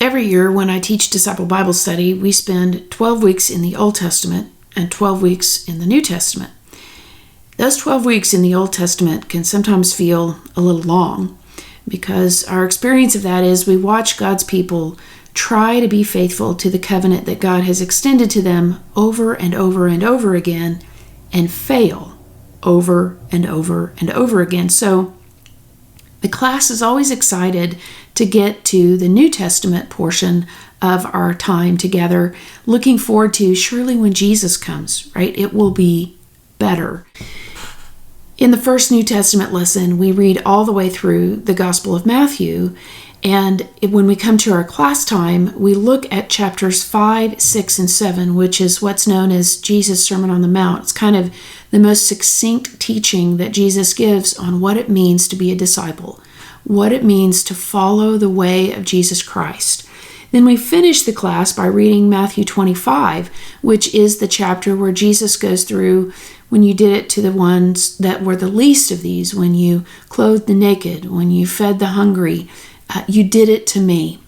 Every year when I teach Disciple Bible Study, we spend 12 weeks in the Old Testament and 12 weeks in the New Testament. Those 12 weeks in the Old Testament can sometimes feel a little long because our experience of that is we watch God's people try to be faithful to the covenant that God has extended to them over and over and over again and fail over and over and over again. So the class is always excited to get to the New Testament portion of our time together, looking forward to surely when Jesus comes, right? It will be better. In the first New Testament lesson, we read all the way through the Gospel of Matthew, and when we come to our class time, we look at chapters 5, 6, and 7, which is what's known as Jesus' Sermon on the Mount. It's kind of the most succinct teaching that Jesus gives on what it means to be a disciple, what it means to follow the way of Jesus Christ. Then we finish the class by reading Matthew 25, which is the chapter where Jesus goes through when you did it to the ones that were the least of these, when you clothed the naked, when you fed the hungry, you did it to me.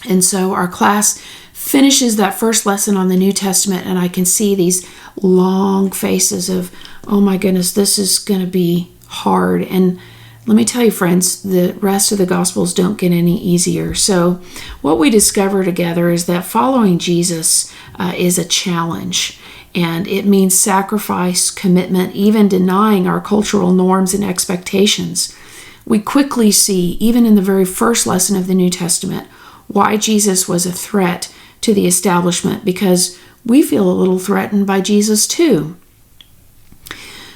And so our class finishes that first lesson on the New Testament, and I can see these long faces of, oh my goodness, this is going to be hard. And let me tell you, friends, the rest of the Gospels don't get any easier. So what we discover together is that following Jesus is a challenge, and it means sacrifice, commitment, even denying our cultural norms and expectations. We quickly see, even in the very first lesson of the New Testament, why Jesus was a threat to the establishment, because we feel a little threatened by Jesus too.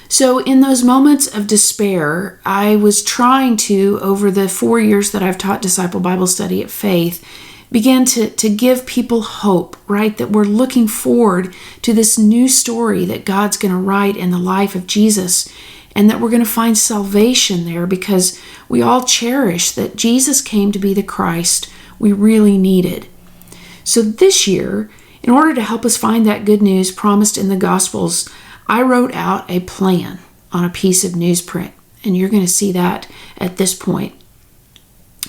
So in those moments of despair, I was trying to, over the 4 years that I've taught Disciple Bible Study at Faith, begin to give people hope, right? That we're looking forward to this new story that God's going to write in the life of Jesus, and that we're going to find salvation there because we all cherish that Jesus came to be the Christ we really needed. So this year, in order to help us find that good news promised in the Gospels, I wrote out a plan on a piece of newsprint, and you're going to see that at this point.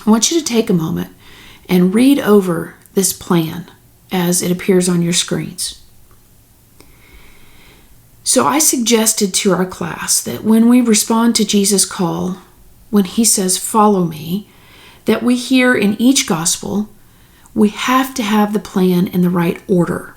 I want you to take a moment and read over this plan as it appears on your screens. So I suggested to our class that when we respond to Jesus' call, when he says, "Follow me," that we hear in each gospel, we have to have the plan in the right order.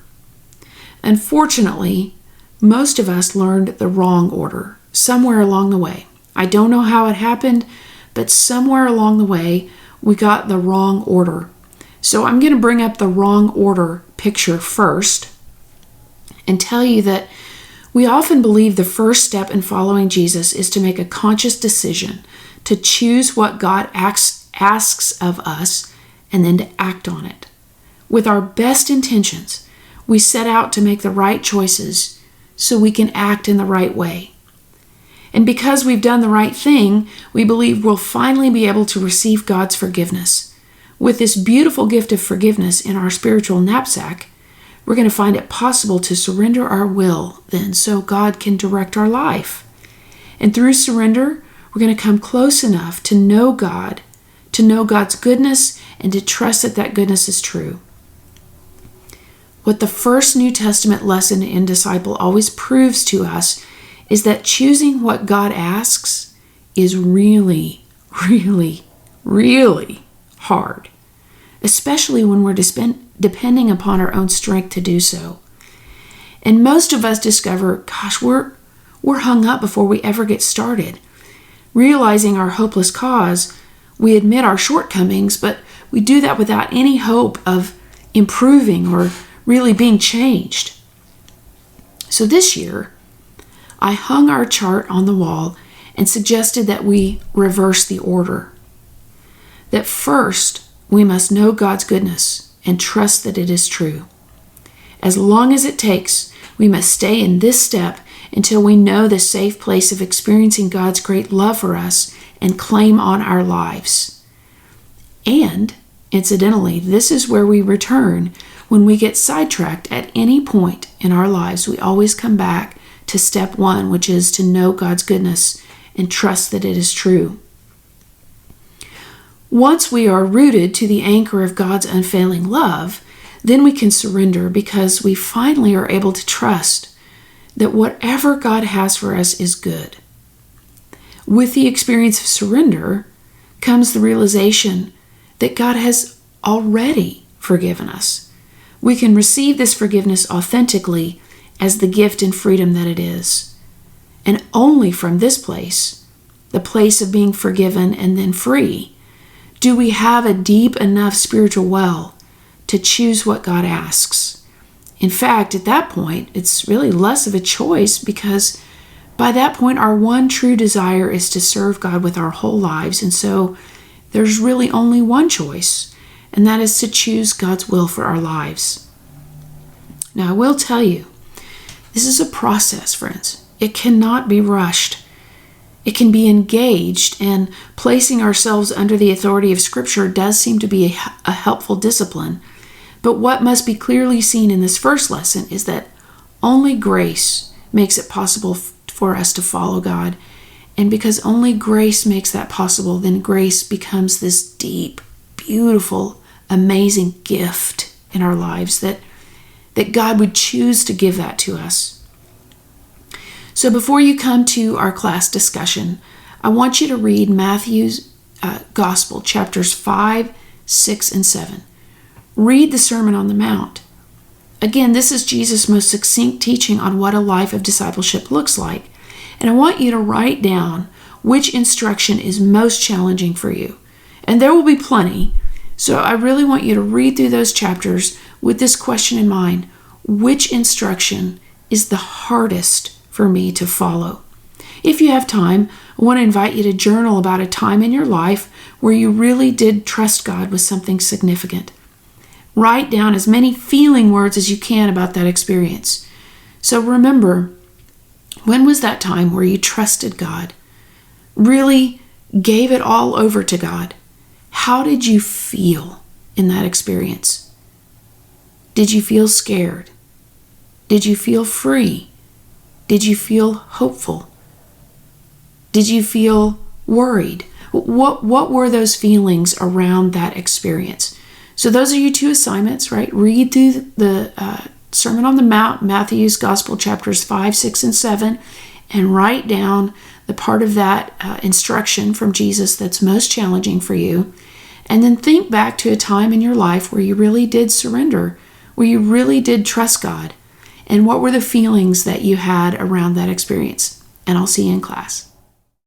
Unfortunately, most of us learned the wrong order somewhere along the way. I don't know how it happened, but somewhere along the way, we got the wrong order. So I'm going to bring up the wrong order picture first and tell you that we often believe the first step in following Jesus is to make a conscious decision, to choose what God asks of us, and then to act on it. With our best intentions, we set out to make the right choices so we can act in the right way. And because we've done the right thing, we believe we'll finally be able to receive God's forgiveness. With this beautiful gift of forgiveness in our spiritual knapsack, we're going to find it possible to surrender our will then so God can direct our life. And through surrender, we're going to come close enough to know God, to know God's goodness, and to trust that that goodness is true. What the first New Testament lesson in Disciple always proves to us is that choosing what God asks is really, really, really hard, especially when we're depending upon our own strength to do so. And most of us discover, gosh, we're hung up before we ever get started. Realizing our hopeless cause, we admit our shortcomings, but we do that without any hope of improving or really being changed. So this year, I hung our chart on the wall and suggested that we reverse the order. That first, we must know God's goodness and trust that it is true. As long as it takes, we must stay in this step until we know the safe place of experiencing God's great love for us and claim on our lives. And, incidentally, this is where we return when we get sidetracked at any point in our lives. We always come back to step one, which is to know God's goodness and trust that it is true. Once we are rooted to the anchor of God's unfailing love, then we can surrender because we finally are able to trust that whatever God has for us is good. With the experience of surrender comes the realization that God has already forgiven us. We can receive this forgiveness authentically as the gift and freedom that it is. And only from this place, the place of being forgiven and then free, do we have a deep enough spiritual well to choose what God asks. In fact, at that point, it's really less of a choice because by that point, our one true desire is to serve God with our whole lives. And so there's really only one choice, and that is to choose God's will for our lives. Now, I will tell you, this is a process, friends. It cannot be rushed. It can be engaged, and placing ourselves under the authority of Scripture does seem to be a helpful discipline. But what must be clearly seen in this first lesson is that only grace makes it possible for us to follow God. And because only grace makes that possible, then grace becomes this deep, beautiful, amazing gift in our lives that God would choose to give that to us. So before you come to our class discussion, I want you to read Matthew's Gospel, chapters 5, 6, and 7. Read the Sermon on the Mount. Again, this is Jesus' most succinct teaching on what a life of discipleship looks like. And I want you to write down which instruction is most challenging for you. And there will be plenty. So I really want you to read through those chapters with this question in mind. Which instruction is the hardest for me to follow? If you have time, I want to invite you to journal about a time in your life where you really did trust God with something significant. Write down as many feeling words as you can about that experience. So remember, when was that time where you trusted God? Really gave it all over to God? How did you feel in that experience? Did you feel scared? Did you feel free? Did you feel hopeful? Did you feel worried? What were those feelings around that experience? So those are your two assignments, right? Read through the Sermon on the Mount, Matthew's Gospel, chapters 5, 6, and 7, and write down the part of that instruction from Jesus that's most challenging for you. And then think back to a time in your life where you really did surrender, where you really did trust God. And what were the feelings that you had around that experience? And I'll see you in class.